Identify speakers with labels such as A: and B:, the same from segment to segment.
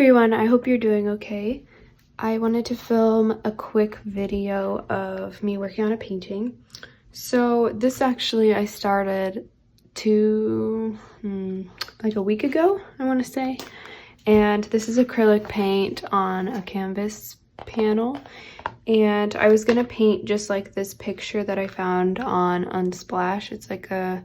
A: everyone, I hope you're doing okay. I wanted to film a quick video of me working on a painting. So this actually I started like a week ago, I want to say. And this is acrylic paint on a canvas panel. And I was gonna paint just like this picture that I found on Unsplash. It's like a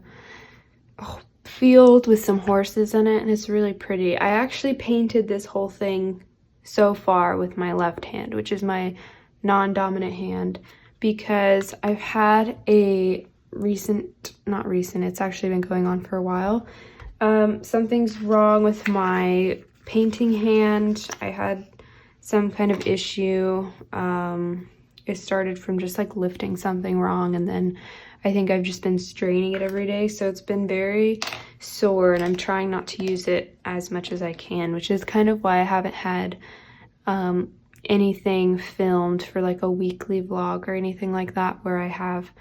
A: field with some horses in it, and it's really pretty. I actually painted this whole thing so far with my left hand, which is my non-dominant hand, because I've had a it's actually been going on for a while. Something's wrong with my painting hand. I had some kind of issue. It started from just like lifting something wrong, and then I think I've just been straining it every day, so it's been very sore, and I'm trying not to use it as much as I can, which is kind of why I haven't had anything filmed for like a weekly vlog or anything like that where I have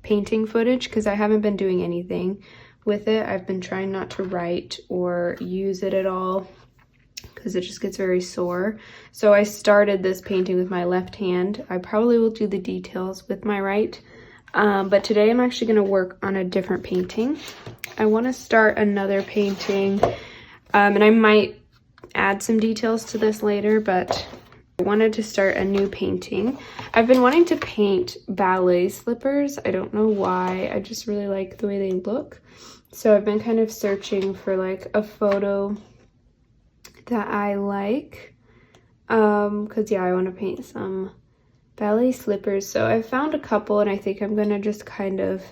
A: painting footage, because I haven't been doing anything with it. I've been trying not to write or use it at all because it just gets very sore. So I started this painting with my left hand. I probably will do the details with my right. But today I'm actually going to work on a different painting. I want to start another painting, and I might add some details to this later, but I wanted to start a new painting. I've been wanting to paint ballet slippers. I don't know why. I just really like the way they look. So I've been kind of searching for like a photo that I like, because yeah, I want to paint some ballet slippers. So I found a couple, and I think I'm gonna just kind of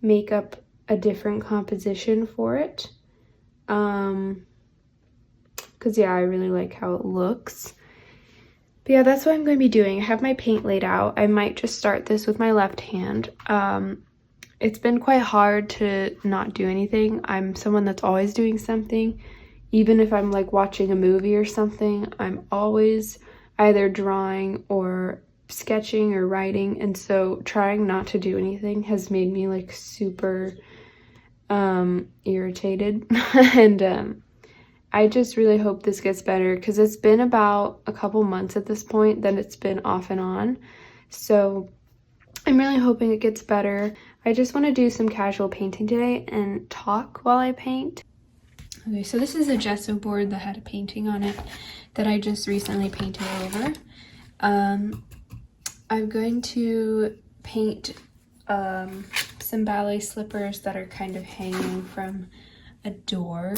A: make up a different composition for it, because yeah, I really like how it looks. But yeah, that's what I'm going to be doing. I have my paint laid out. I might just start this with my left hand. It's been quite hard to not do anything. I'm someone that's always doing something. Even if I'm like watching a movie or something, I'm always either drawing or sketching or writing, and so trying not to do anything has made me like super irritated. And I just really hope this gets better, because it's been about a couple months at this point that it's been off and on, so I'm really hoping it gets better. I just want to do some casual painting today and talk while I paint. Okay, so this is a gesso board that had a painting on it that I just recently painted over. I'm going to paint some ballet slippers that are kind of hanging from a door,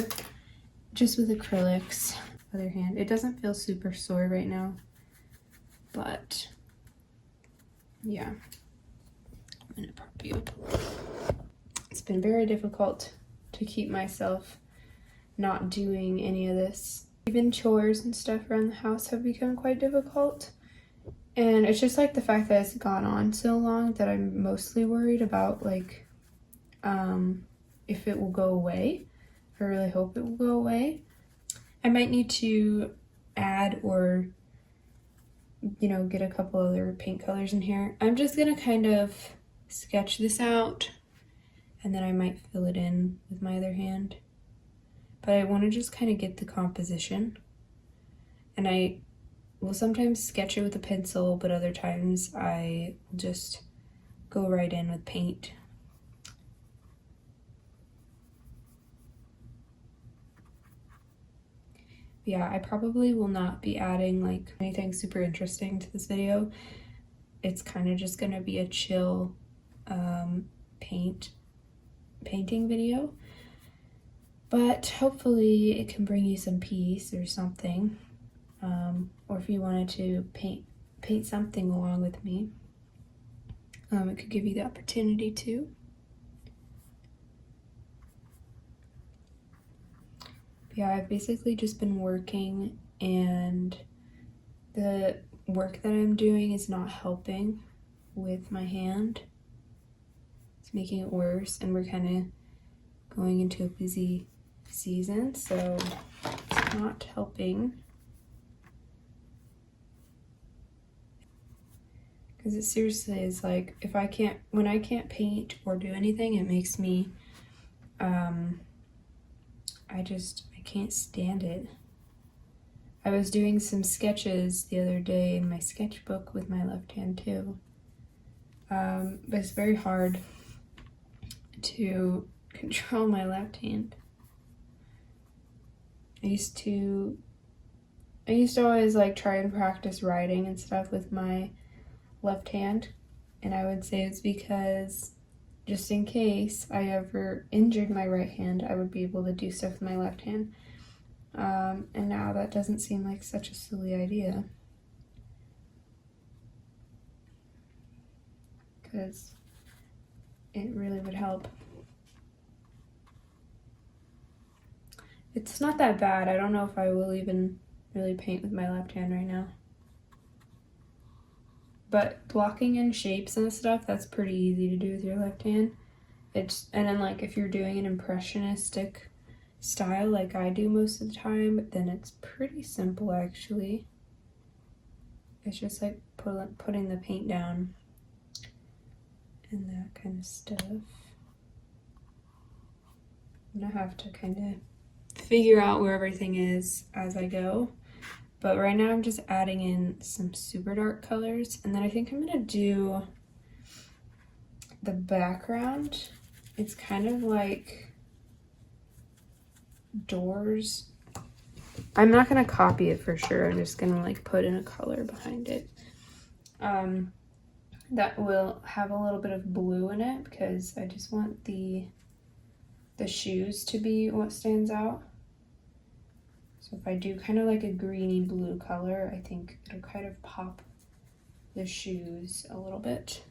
A: just with acrylics. Other hand, it doesn't feel super sore right now, but yeah, I'm gonna prop you up. It's been very difficult to keep myself not doing any of this. Even chores and stuff around the house have become quite difficult. And it's just like the fact that it's gone on so long that I'm mostly worried about like if it will go away. I really hope it will go away. I might need to add or, you know, get a couple other paint colors in here. I'm just gonna kind of sketch this out, and then I might fill it in with my other hand. But I want to just kind of get the composition, and I will sometimes sketch it with a pencil, but other times I will just go right in with paint. Yeah, I probably will not be adding like anything super interesting to this video. It's kind of just gonna be a chill painting video, but hopefully it can bring you some peace or something. Or if you wanted to paint something along with me, it could give you the opportunity to. Yeah, I've basically just been working, and the work that I'm doing is not helping with my hand. It's making it worse, and we're kind of going into a busy season, so it's not helping. Because it seriously is like, when I can't paint or do anything, it makes me, I can't stand it. I was doing some sketches the other day in my sketchbook with my left hand too. But it's very hard to control my left hand. I used to always like try and practice writing and stuff with my left hand, and I would say it's because just in case I ever injured my right hand, I would be able to do stuff with my left hand. And now that doesn't seem like such a silly idea, because it really would help. It's not that bad. I don't know if I will even really paint with my left hand right now. But blocking in shapes and stuff, that's pretty easy to do with your left hand. And then like if you're doing an impressionistic style like I do most of the time, then it's pretty simple actually. It's just like putting the paint down and that kind of stuff. I'm gonna have to kind of figure out where everything is as I go. But right now I'm just adding in some super dark colors, and then I think I'm gonna do the background. It's kind of like doors. I'm not gonna copy it for sure. I'm just gonna like put in a color behind it. That will have a little bit of blue in it because I just want the shoes to be what stands out. So if I do kind of like a greeny blue color, I think it'll kind of pop the shoes a little bit.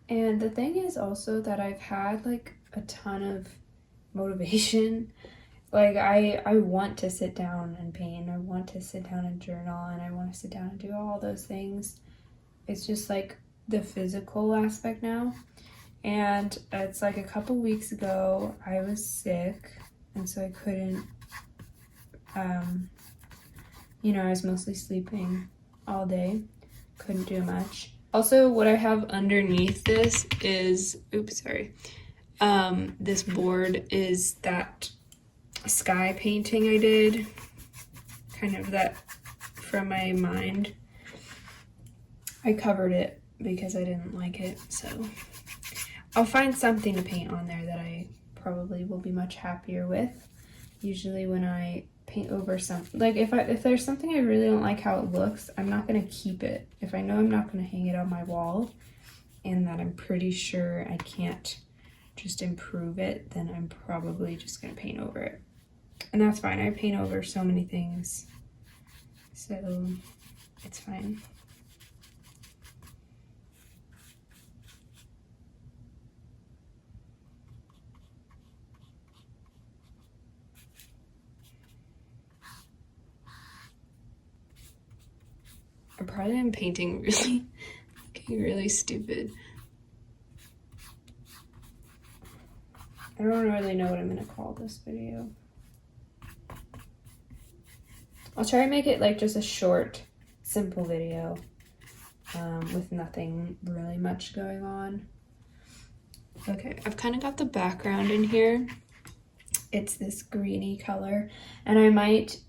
A: And the thing is also that I've had like a ton of motivation. Like I want to sit down and paint, I want to sit down and journal, and I want to sit down and do all those things. It's just like the physical aspect now. And it's like a couple weeks ago I was sick, and so I couldn't, you know, I was mostly sleeping all day, couldn't do much. Also, what I have underneath this is, this board is that sky painting I did, kind of that from my mind. I covered it because I didn't like it, so I'll find something to paint on there that I probably will be much happier with. Usually when I paint over something, like if there's something I really don't like how it looks, I'm not gonna keep it. If I know I'm not gonna hang it on my wall and that I'm pretty sure I can't just improve it, then I'm probably just gonna paint over it. And that's fine. I paint over so many things, so it's fine. I probably am painting looking really stupid. I don't really know what I'm gonna call this video. I'll try and make it like just a short, simple video with nothing really much going on. Okay, I've kind of got the background in here. It's this greeny color, and I might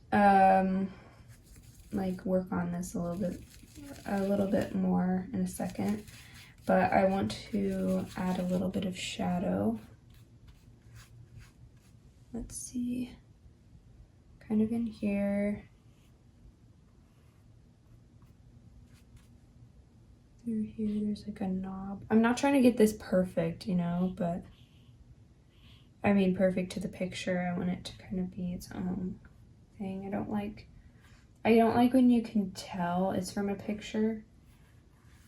A: like work on this a little bit more in a second, but I want to add a little bit of shadow. Let's see, kind of in here, through here there's like a knob. I'm not trying to get this perfect, you know, but I mean perfect to the picture. I want it to kind of be its own thing. I don't like when you can tell it's from a picture.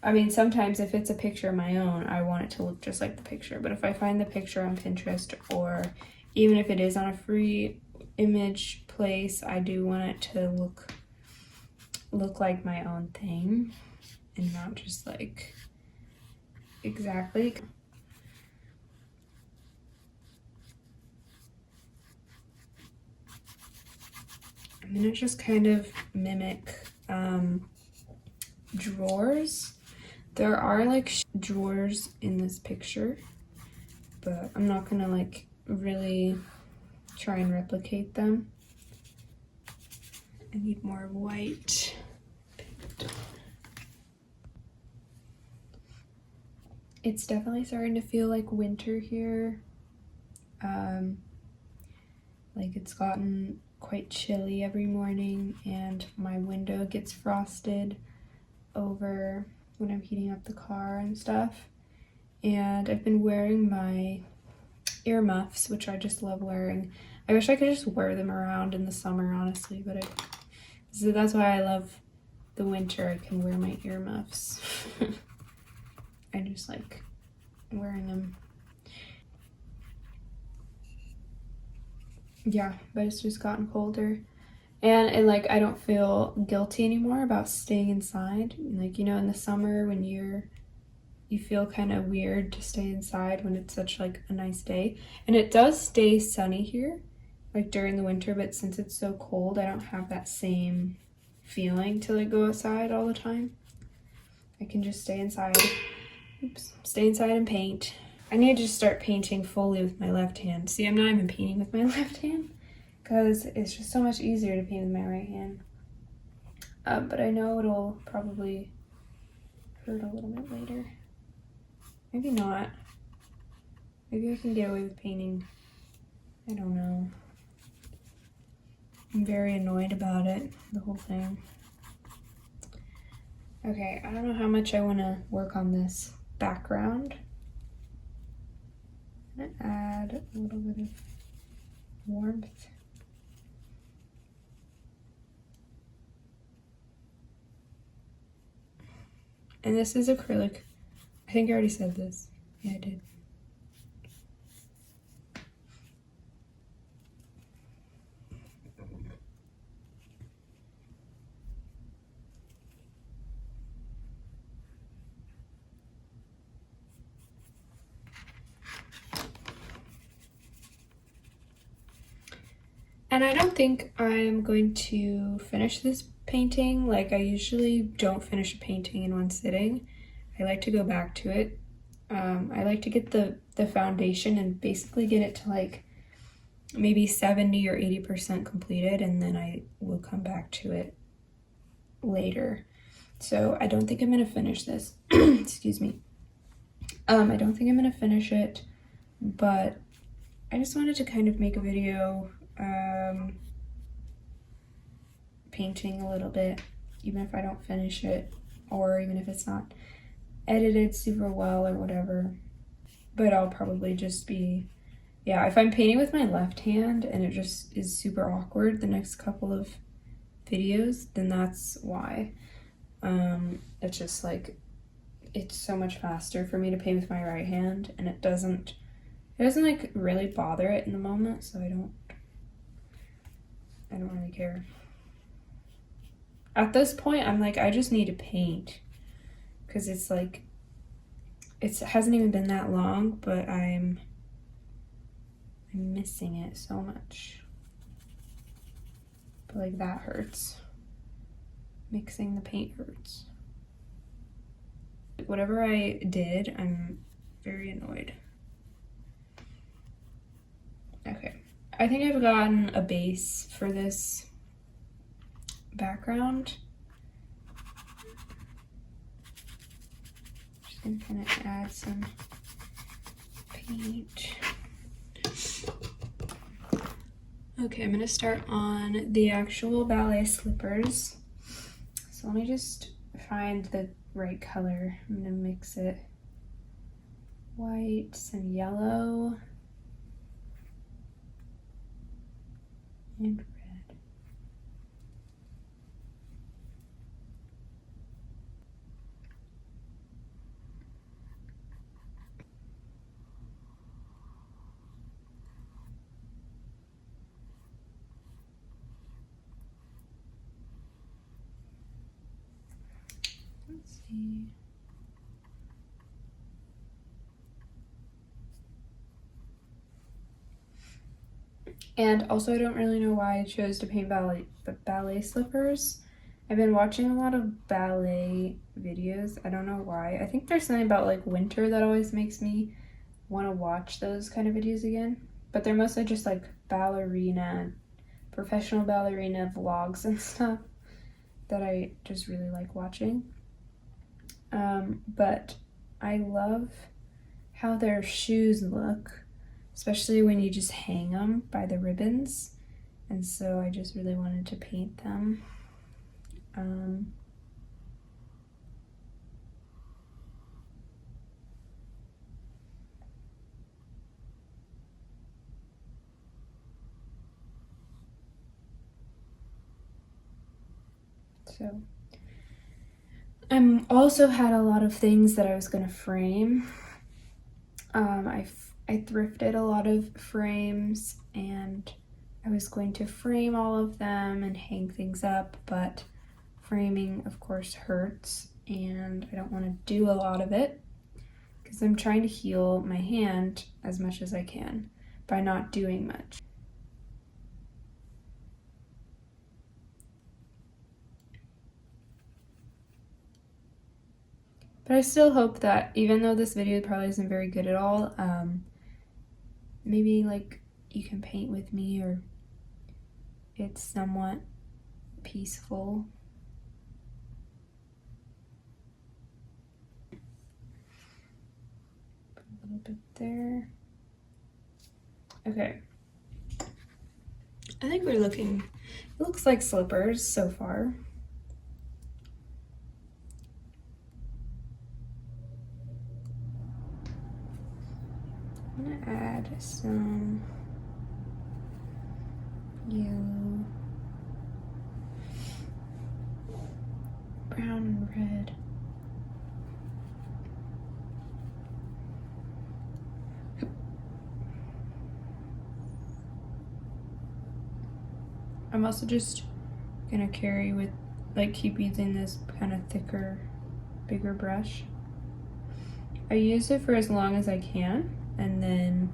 A: I mean, sometimes if it's a picture of my own, I want it to look just like the picture. But if I find the picture on Pinterest, or even if it is on a free image place, I do want it to look like my own thing and not just like exactly. I'm gonna just kind of mimic drawers. There are like drawers in this picture, but I'm not gonna like really try and replicate them. I need more white. It's definitely starting to feel like winter here. Like it's gotten quite chilly every morning, and my window gets frosted over when I'm heating up the car and stuff. And I've been wearing my earmuffs, which I just love wearing. I wish I could just wear them around in the summer, honestly, but so that's why I love the winter. I can wear my earmuffs. I just like wearing them. Yeah, but it's just gotten colder. And like I don't feel guilty anymore about staying inside. Like, you know, in the summer when you feel kind of weird to stay inside when it's such like a nice day. And it does stay sunny here, like during the winter, but since it's so cold, I don't have that same feeling to like go outside all the time. I can just stay inside. Oops, stay inside and paint. I need to just start painting fully with my left hand. See, I'm not even painting with my left hand because it's just so much easier to paint with my right hand. But I know it'll probably hurt a little bit later. Maybe not. Maybe I can get away with painting. I don't know. I'm very annoyed about it, the whole thing. Okay, I don't know how much I want to work on this background. I'm gonna add a little bit of warmth. And this is acrylic. I think I already said this. Yeah, I did. And I don't think I'm going to finish this painting. Like, I usually don't finish a painting in one sitting. I like to go back to it. I like to get the foundation and basically get it to like maybe 70 or 80% completed, and then I will come back to it later. So I don't think I'm gonna finish this. Excuse me. I don't think I'm gonna finish it, but I just wanted to kind of make a video painting a little bit, even if I don't finish it, or even if it's not edited super well or whatever. But I'll probably just be, yeah, if I'm painting with my left hand and it just is super awkward the next couple of videos, then that's why. It's just like, it's so much faster for me to paint with my right hand, and it doesn't like really bother it in the moment, so I don't really care. At this point, I'm like, I just need to paint, because it's like, it hasn't even been that long, but I'm missing it so much. But like, that hurts. Mixing the paint hurts. Whatever I did, I'm very annoyed. Okay, I think I've gotten a base for this background. Just gonna kind of add some paint. Okay, I'm gonna start on the actual ballet slippers. So let me just find the right color. I'm gonna mix it. White, some yellow, and red. Let's see. And also I don't really know why I chose to paint ballet slippers. I've been watching a lot of ballet videos. I don't know why. I think there's something about like winter that always makes me want to watch those kind of videos again. But they're mostly just like professional ballerina vlogs and stuff that I just really like watching. But I love how their shoes look, especially when you just hang them by the ribbons. And so I just really wanted to paint them. So I also had a lot of things that I was going to frame. I thrifted a lot of frames and I was going to frame all of them and hang things up, but framing of course hurts and I don't want to do a lot of it because I'm trying to heal my hand as much as I can by not doing much. But I still hope that even though this video probably isn't very good at all, maybe like you can paint with me or it's somewhat peaceful. Put a little bit there. Okay. I think we're looking, it looks like slippers so far. I'm gonna add some yellow, brown, and red. I'm also just gonna carry with, like, keep using this kind of thicker, bigger brush. I use it for as long as I can, and then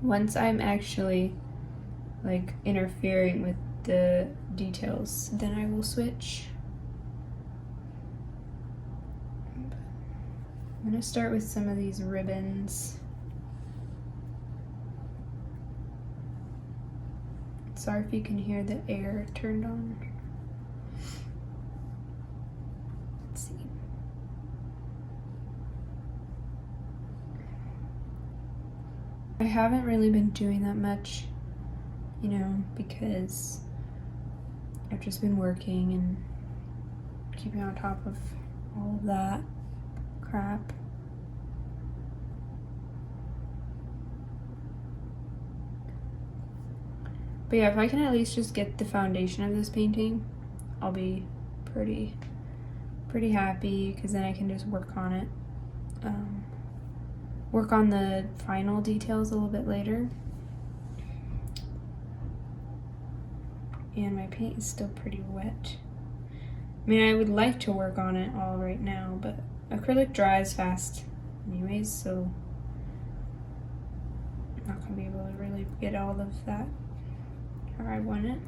A: once I'm actually like interfering with the details, then I will switch. I'm gonna start with some of these ribbons. Sorry if you can hear the air turned on. Let's see. I haven't really been doing that much, you know, because I've just been working and keeping on top of all of that crap. But yeah, if I can at least just get the foundation of this painting, I'll be pretty happy, because then I can just work on it. Work on the final details a little bit later. And my paint is still pretty wet. I mean, I would like to work on it all right now, but acrylic dries fast anyways, so I'm not gonna be able to really get all of that how I want it.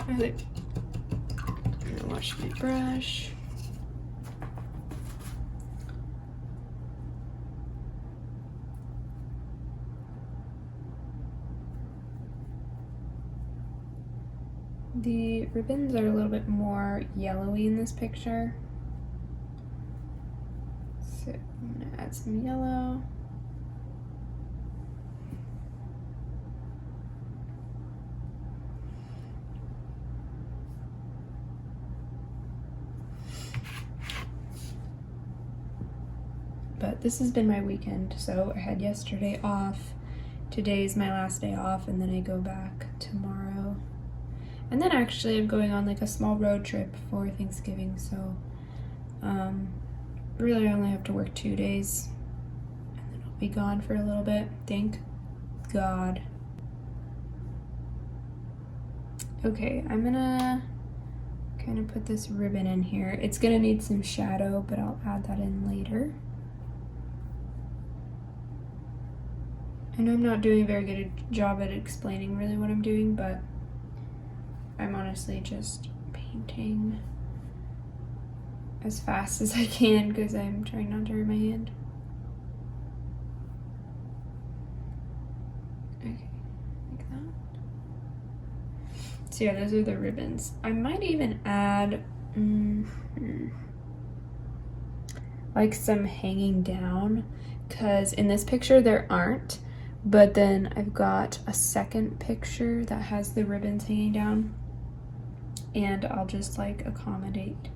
A: Okay. I'm gonna wash my brush. The ribbons are a little bit more yellowy in this picture. So I'm gonna add some yellow. But this has been my weekend, so I had yesterday off. Today's my last day off, and then I go back tomorrow. And then actually I'm going on like a small road trip for Thanksgiving, so really I only have to work 2 days, and then I'll be gone for a little bit, thank God. Okay, I'm gonna kind of put this ribbon in here. It's gonna need some shadow, but I'll add that in later. And I'm not doing a very good job at explaining really what I'm doing, but I'm honestly just painting as fast as I can because I'm trying not to hurt my hand. Okay, like that. So yeah, those are the ribbons. I might even add like some hanging down, because in this picture there aren't, but then I've got a second picture that has the ribbons hanging down, and I'll just like accommodate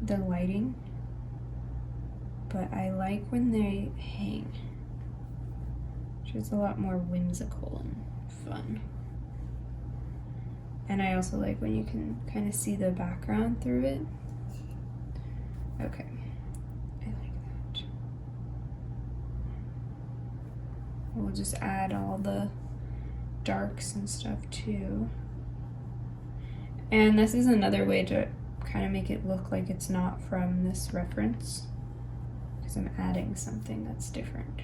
A: the lighting. But I like when they hang, which is a lot more whimsical and fun. And I also like when you can kind of see the background through it. Okay, I like that. We'll just add all the darks and stuff too. And this is another way to kind of make it look like it's not from this reference, because I'm adding something that's different.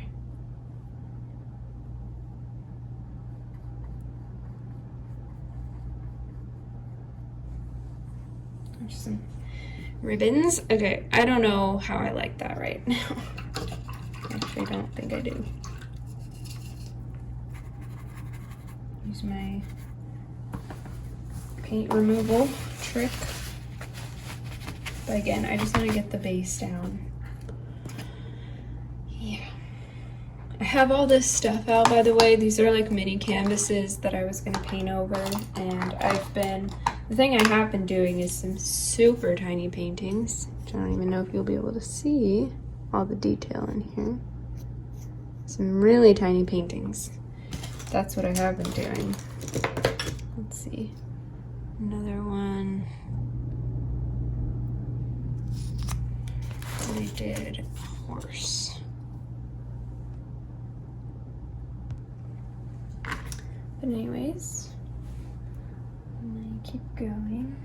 A: Some ribbons. Okay, I don't know how I like that right now. Actually, I don't think I do. Use my paint removal trick. But again, I just want to get the base down. Yeah. I have all this stuff out, by the way. These are like mini canvases that I was going to paint over, and the thing I have been doing is some super tiny paintings, which I don't even know if you'll be able to see all the detail in here. Some really tiny paintings. That's what I have been doing. Let's see. Another one. They did a horse. But anyways, I'm gonna keep going.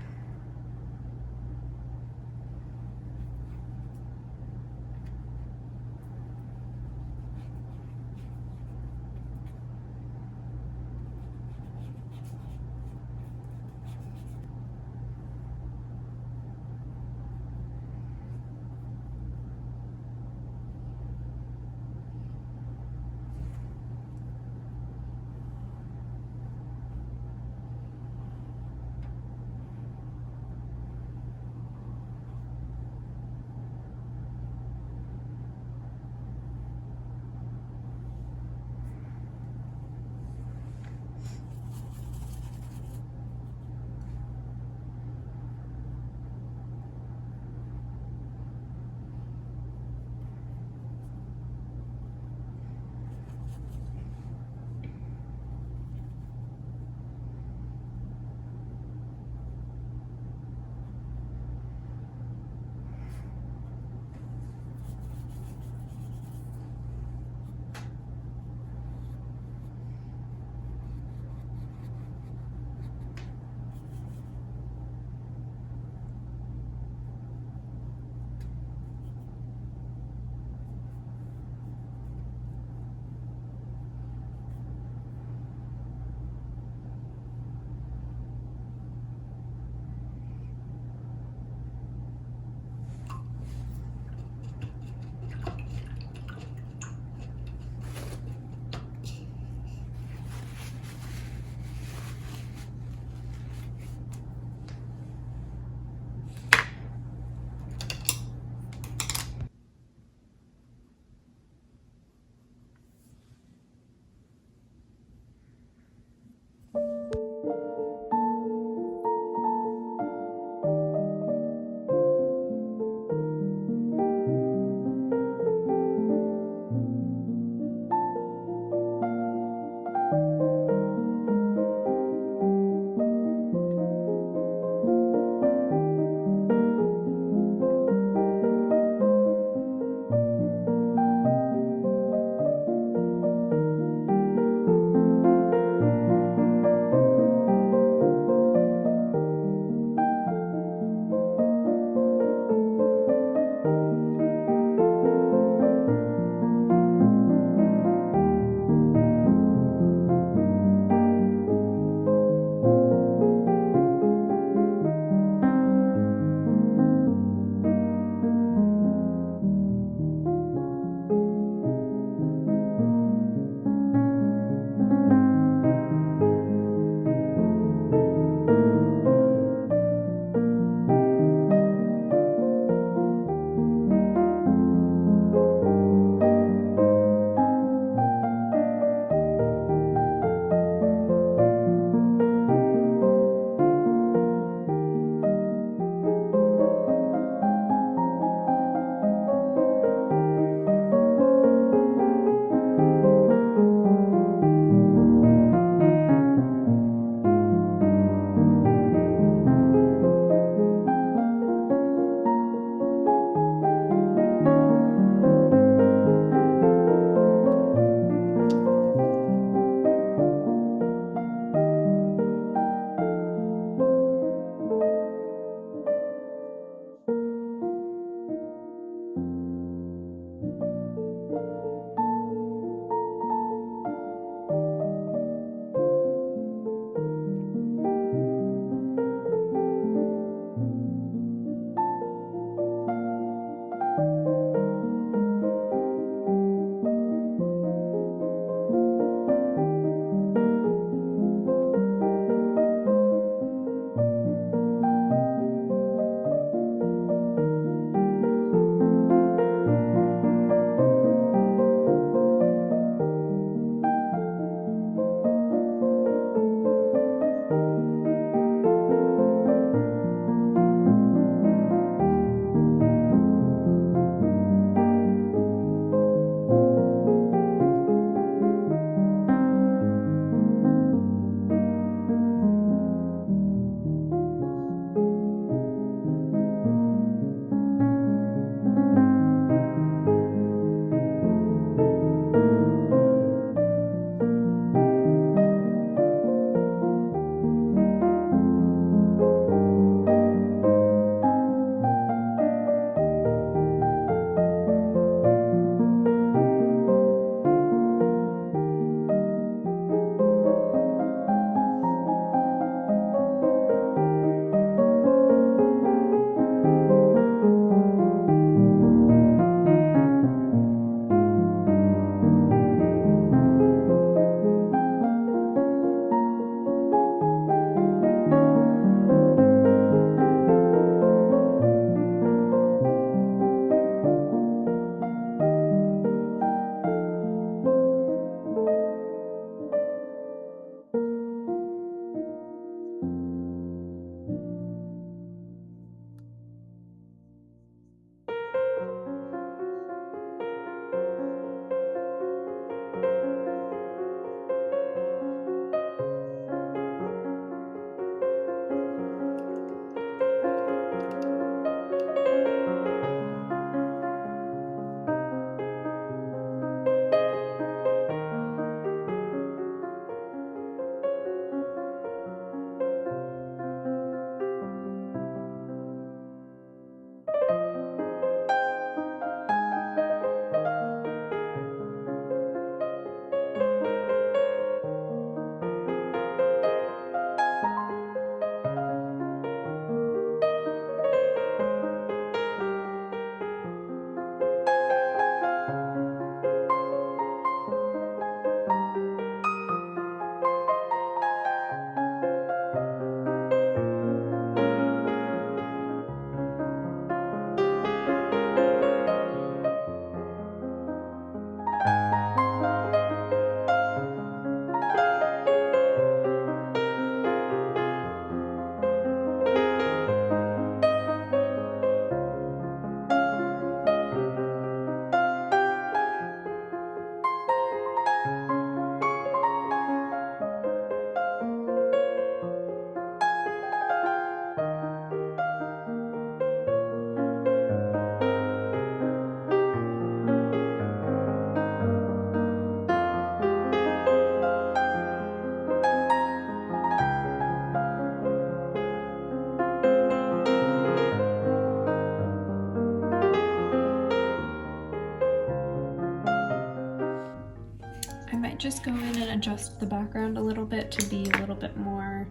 A: go in and adjust the background a little bit to be a little bit more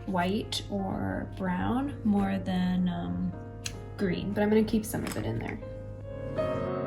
A: white or brown more than green, but I'm gonna keep some of it in there.